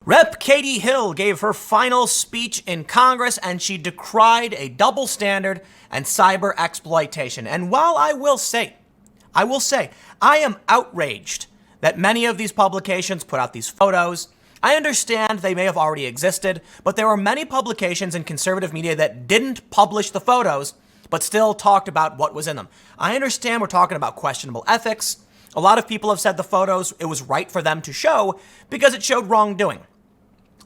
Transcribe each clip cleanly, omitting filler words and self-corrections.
Rep. Katie Hill gave her final speech in Congress, and she decried a double standard and cyber exploitation. And while I will say, I am outraged that many of these publications put out these photos. I understand they may have already existed, but there were many publications in conservative media that didn't publish the photos, but still talked about what was in them. I understand we're talking about questionable ethics. A lot of people have said the photos, it was right for them to show because it showed wrongdoing.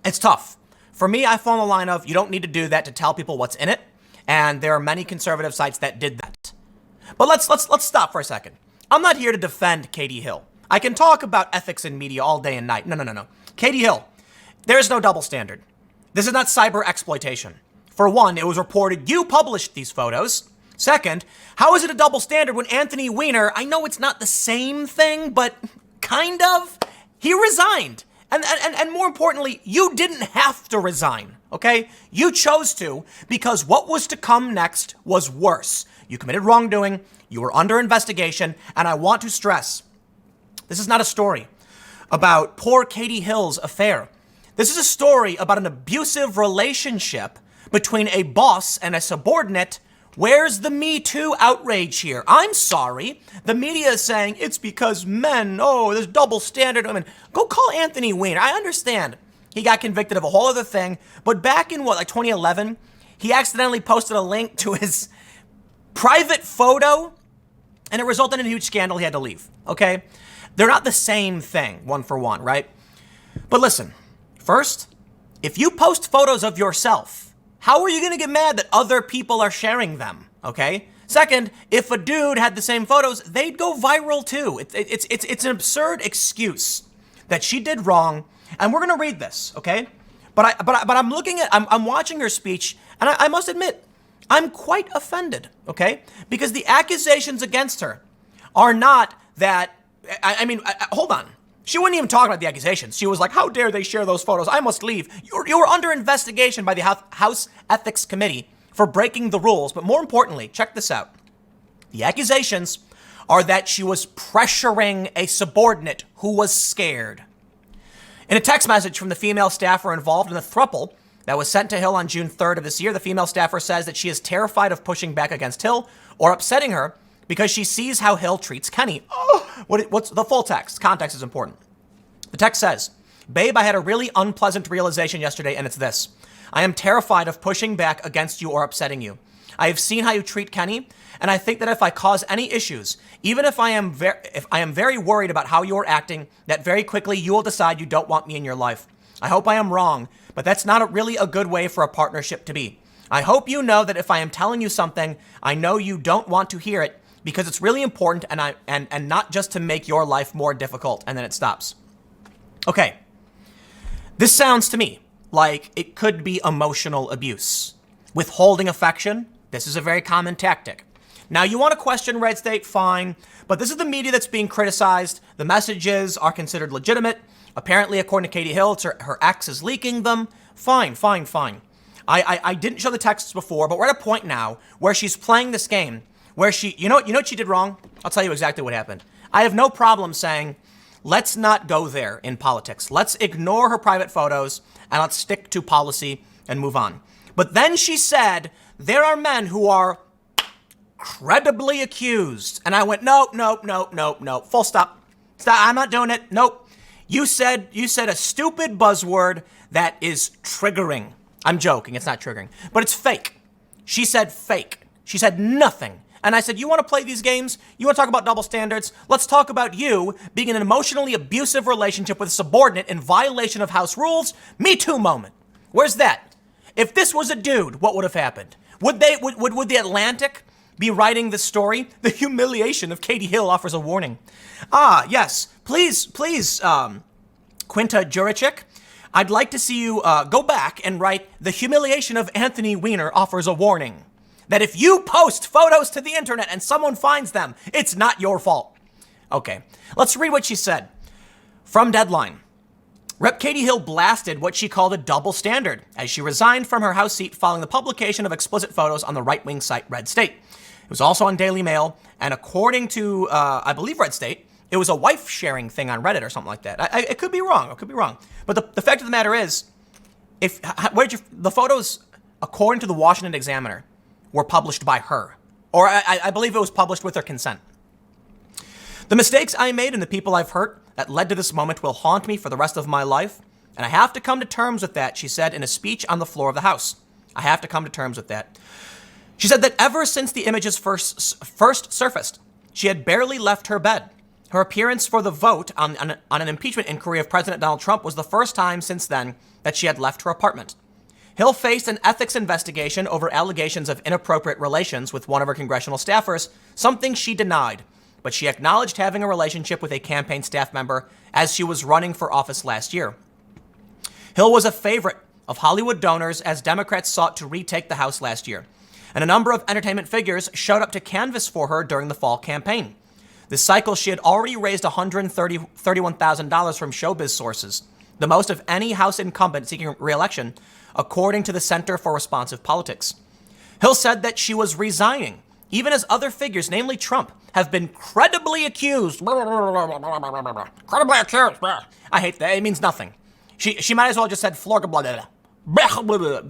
It's tough. For me, I fall in the line of you don't need to do that to tell people what's in it. And there are many conservative sites that did that. But let's stop for a second. I'm not here to defend Katie Hill. I can talk about ethics in media all day and night. No. Katie Hill, there is no double standard. This is not cyber exploitation. For one, it was reported you published these photos. Second, how is it a double standard when Anthony Weiner, I know it's not the same thing, but kind of, he resigned. And more importantly, you didn't have to resign, okay? You chose to because what was to come next was worse. You committed wrongdoing, you were under investigation, and I want to stress, this is not a story about poor Katie Hill's affair. This is a story about an abusive relationship between a boss and a subordinate. Where's the MeToo outrage here? I'm sorry. The media is saying it's because men, there's double standard. I mean, go call Anthony Weiner. I understand he got convicted of a whole other thing, but back in 2011, he accidentally posted a link to his private photo and it resulted in a huge scandal. He had to leave, okay? They're not the same thing, one for one, right? But listen, first, if you post photos of yourself, how are you going to get mad that other people are sharing them, okay? Second, if a dude had the same photos, they'd go viral too. It's an absurd excuse that she did wrong, and we're going to read this, okay? But I'm watching her speech, and I must admit, I'm quite offended, okay? Because the accusations against her are not that, hold on. She wouldn't even talk about the accusations. She was like, how dare they share those photos? I must leave. You were under investigation by the House Ethics Committee for breaking the rules. But more importantly, check this out. The accusations are that she was pressuring a subordinate who was scared. In a text message from the female staffer involved in the throuple that was sent to Hill on June 3rd of this year, the female staffer says that she is terrified of pushing back against Hill or upsetting her because she sees how Hill treats Kenny. What's the full text? Context is important. The text says, babe, I had a really unpleasant realization yesterday, and it's this. I am terrified of pushing back against you or upsetting you. I have seen how you treat Kenny, and I think that if I cause any issues, even if I am very worried about how you are acting, that very quickly you will decide you don't want me in your life. I hope I am wrong, but that's not really a good way for a partnership to be. I hope you know that if I am telling you something, I know you don't want to hear it, because it's really important and not just to make your life more difficult. And then it stops. Okay. This sounds to me like it could be emotional abuse. Withholding affection, this is a very common tactic. Now, you want to question Red State, fine, but this is the media that's being criticized. The messages are considered legitimate. Apparently, according to Katie Hill, it's her ex is leaking them. Fine. I didn't show the texts before, but we're at a point now where she's playing this game where she, you know what she did wrong? I'll tell you exactly what happened. I have no problem saying, let's not go there in politics. Let's ignore her private photos and let's stick to policy and move on. But then she said, there are men who are credibly accused. And I went, no. Full stop. I'm not doing it. Nope. You said a stupid buzzword that is triggering. I'm joking. It's not triggering, but it's fake. She said fake. She said nothing. And I said, you want to play these games? You want to talk about double standards? Let's talk about you being in an emotionally abusive relationship with a subordinate in violation of house rules. Me Too moment. Where's that? If this was a dude, what would have happened? Would the Atlantic be writing this story? The humiliation of Katie Hill offers a warning. Yes. Please, Quinta Juricic, I'd like to see you go back and write the humiliation of Anthony Weiner offers a warning. That if you post photos to the internet and someone finds them, it's not your fault. Okay, let's read what she said. From Deadline. Rep. Katie Hill blasted what she called a double standard as she resigned from her House seat following the publication of explicit photos on the right-wing site Red State. It was also on Daily Mail, and according to, I believe, Red State, it was a wife sharing thing on Reddit or something like that. It could be wrong. It could be wrong. But the fact of the matter is, the photos, according to the Washington Examiner, were published by her. Or I believe it was published with her consent. The mistakes I made and the people I've hurt that led to this moment will haunt me for the rest of my life. And I have to come to terms with that, she said in a speech on the floor of the House. I have to come to terms with that. She said that ever since the images first surfaced, she had barely left her bed. Her appearance for the vote on an impeachment inquiry of President Donald Trump was the first time since then that she had left her apartment. Hill faced an ethics investigation over allegations of inappropriate relations with one of her congressional staffers, something she denied. But she acknowledged having a relationship with a campaign staff member as she was running for office last year. Hill was a favorite of Hollywood donors as Democrats sought to retake the House last year, and a number of entertainment figures showed up to canvass for her during the fall campaign. This cycle, she had already raised $131,000 from showbiz sources, the most of any House incumbent seeking re-election, according to the Center for Responsive Politics. Hill said that she was resigning, even as other figures, namely Trump, have been credibly accused. Credibly accused. I hate that. It means nothing. She might as well just said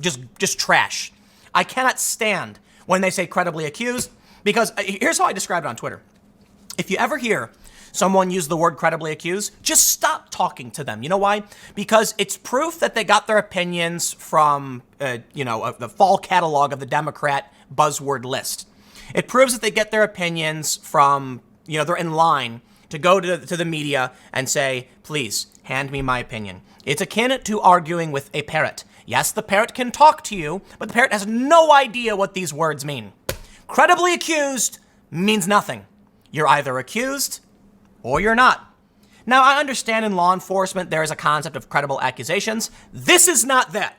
just trash. I cannot stand when they say credibly accused, because here's how I describe it on Twitter. If you ever hear someone use the word credibly accused, just stop talking to them. You know why? Because it's proof that they got their opinions from, the fall catalog of the Democrat buzzword list. It proves that they get their opinions from, they're in line to go to the media and say, please, hand me my opinion. It's akin to arguing with a parrot. Yes, the parrot can talk to you, but the parrot has no idea what these words mean. Credibly accused means nothing. You're either accused or you're not. Now, I understand in law enforcement there is a concept of credible accusations. This is not that.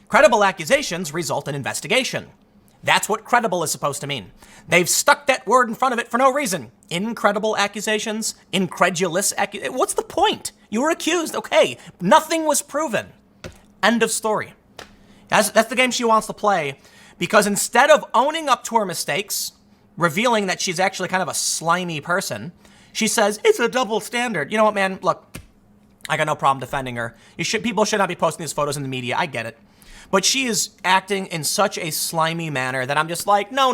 Credible accusations result in investigation. That's what credible is supposed to mean. They've stuck that word in front of it for no reason. Incredible accusations, incredulous accusations. What's the point? You were accused. Okay, nothing was proven. End of story. That's the game she wants to play, because instead of owning up to her mistakes, revealing that she's actually kind of a slimy person, she says, it's a double standard. You know what, man? Look, I got no problem defending her. People should not be posting these photos in the media. I get it. But she is acting in such a slimy manner that I'm just like, no.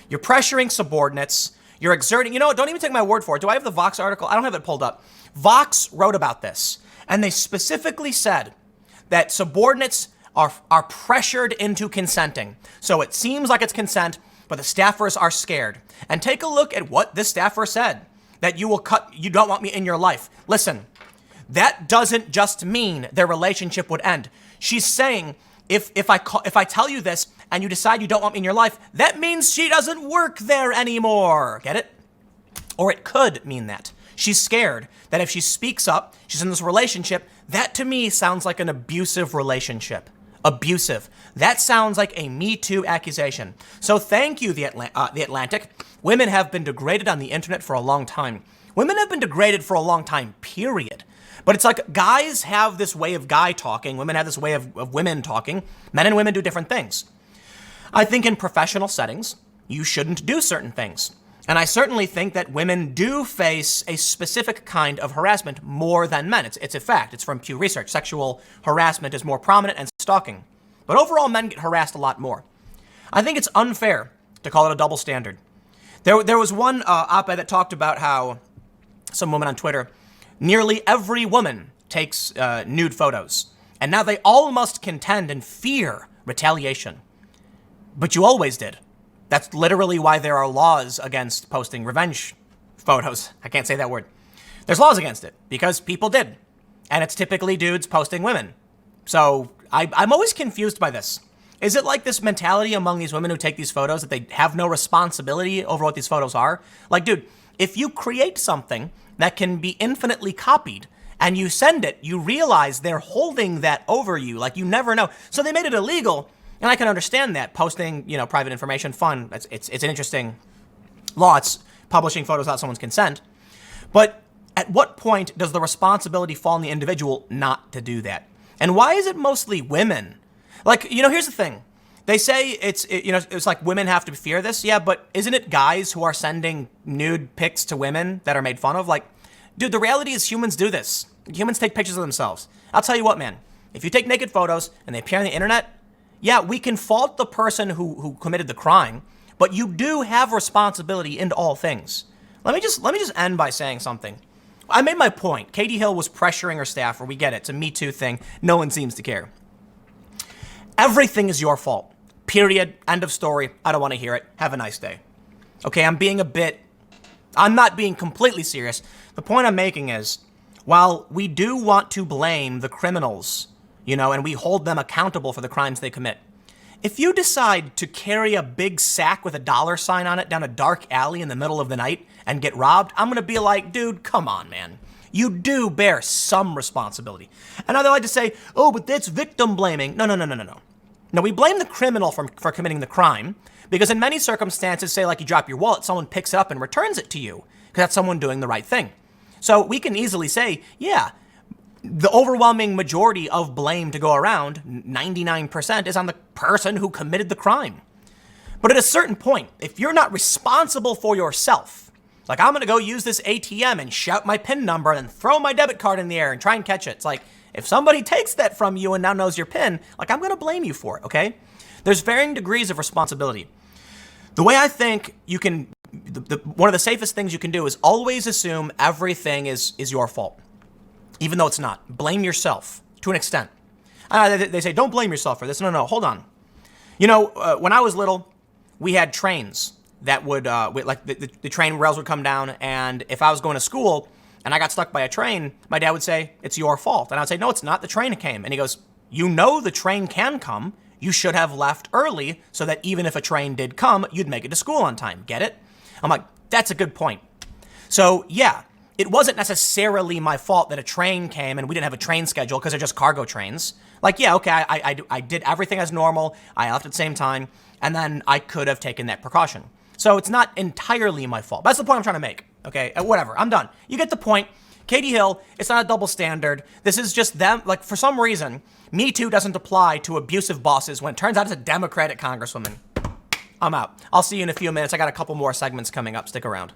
You're pressuring subordinates. You're exerting, don't even take my word for it. Do I have the Vox article? I don't have it pulled up. Vox wrote about this, and they specifically said that subordinates are pressured into consenting. So it seems like it's consent, but the staffers are scared. And take a look at what this staffer said, that you don't want me in your life. Listen, that doesn't just mean their relationship would end. She's saying, if I tell you this and you decide you don't want me in your life, that means she doesn't work there anymore. Get it? Or it could mean that. She's scared that if she speaks up, she's in this relationship. That to me sounds like an abusive relationship. Abusive. That sounds like a MeToo accusation. So thank you, The Atlantic. Women have been degraded on the internet for a long time. Women have been degraded for a long time, period. But it's like guys have this way of guy talking. Women have this way of women talking. Men and women do different things. I think in professional settings, you shouldn't do certain things. And I certainly think that women do face a specific kind of harassment more than men. It's a fact. It's from Pew Research. Sexual harassment is more prominent and stalking. But overall, men get harassed a lot more. I think it's unfair to call it a double standard. There was one op-ed that talked about how some woman on Twitter, nearly every woman takes nude photos, and now they all must contend and fear retaliation. But you always did. That's literally why there are laws against posting revenge photos. I can't say that word. There's laws against it because people did. And it's typically dudes posting women. So I'm always confused by this. Is it like this mentality among these women who take these photos that they have no responsibility over what these photos are? Like, dude, if you create something that can be infinitely copied and you send it, you realize they're holding that over you. Like, you never know. So they made it illegal. And I can understand that. Posting, private information, fun. It's an interesting law. It's publishing photos without someone's consent. But at what point does the responsibility fall on the individual not to do that? And why is it mostly women? Like, here's the thing. They say it's like women have to fear this. Yeah, but isn't it guys who are sending nude pics to women that are made fun of? Like, dude, the reality is humans do this. Humans take pictures of themselves. I'll tell you what, man. If you take naked photos and they appear on the internet, yeah, we can fault the person who committed the crime, but you do have responsibility in all things. Let me just end by saying something. I made my point. Katie Hill was pressuring her staffer. We get it. It's a MeToo thing. No one seems to care. Everything is your fault. Period. End of story. I don't want to hear it. Have a nice day. Okay, I'm not being completely serious. The point I'm making is, while we do want to blame the criminals, and we hold them accountable for the crimes they commit, if you decide to carry a big sack with a dollar sign on it down a dark alley in the middle of the night and get robbed, I'm going to be like, dude, come on, man. You do bear some responsibility. And now they like to say, oh, but that's victim blaming. No. No, we blame the criminal for committing the crime because in many circumstances, say like you drop your wallet, someone picks it up and returns it to you because that's someone doing the right thing. So we can easily say, yeah, the overwhelming majority of blame to go around, 99%, is on the person who committed the crime. But at a certain point, if you're not responsible for yourself, like I'm going to go use this ATM and shout my PIN number and throw my debit card in the air and try and catch it. It's like, if somebody takes that from you and now knows your PIN, like I'm going to blame you for it, okay? There's varying degrees of responsibility. The way I think you can, one of the safest things you can do is always assume everything is your fault, even though it's not. Blame yourself to an extent. They say, don't blame yourself for this. No, hold on. When I was little, we had trains that would, the train rails would come down, and if I was going to school and I got stuck by a train, my dad would say, it's your fault. And I would say, no, it's not. The train came. And he goes, the train can come. You should have left early so that even if a train did come, you'd make it to school on time. Get it? I'm like, that's a good point. So yeah, it wasn't necessarily my fault that a train came and we didn't have a train schedule because they're just cargo trains. Like, yeah, okay, I did everything as normal. I left at the same time, and then I could have taken that precaution. So it's not entirely my fault. That's the point I'm trying to make. Okay, whatever, I'm done. You get the point. Katie Hill, it's not a double standard. This is just them. Like, for some reason, MeToo doesn't apply to abusive bosses when it turns out it's a Democratic congresswoman. I'm out. I'll see you in a few minutes. I got a couple more segments coming up. Stick around.